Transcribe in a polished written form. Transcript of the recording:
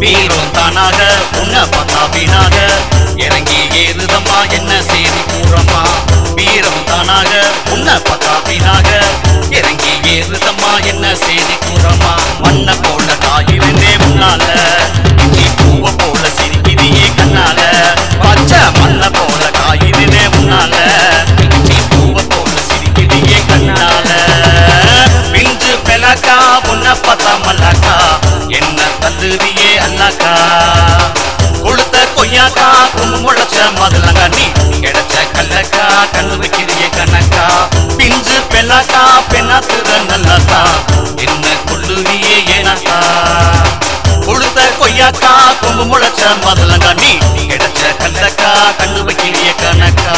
வீரம் தானாக உன்னை பார்த்தா வீணாக இறங்கி ஏறுதம்மா என்ன செய்தி கூறம்மா வீரம் தானாக உன்னை பார்த்தா வீணாக இறங்கி ஏறுதம்மா என்ன செய்தி கூறம்மா மண்ணை போல காயிருந்தே முன்னால இஞ்சி பூவை போல சிரிக்கிறியே கண்ணால பச்சை மண்ணை போல காயிருந்தே முன்னால இஞ்சி பூவை போல சிரிக்கிறியே கண்ணால பிஞ்சு பெலக்கா உன்னை பார்த்தா மல்லாக்கா என்ன தந்துறியே அல்லாக்கா கொளுத்த கொய்யாக்கா கும்பு முளைச்ச மதுலங்கா நீ கிடைச்ச கல்லக்கா கண்ணு வைக்கிறிய கணக்கா பிஞ்சு பெல்லாக்கா பெண்ணாத்துற நல்லாக்கா என்ன கொள்ளுறியே ஏனாக்கா கொளுத்த கொய்யாக்கா கும்பு முளைச்ச மதுலங்கா நீ கிடைச்ச கல்லக்கா கண்ணு வைக்கிறிய கணக்கா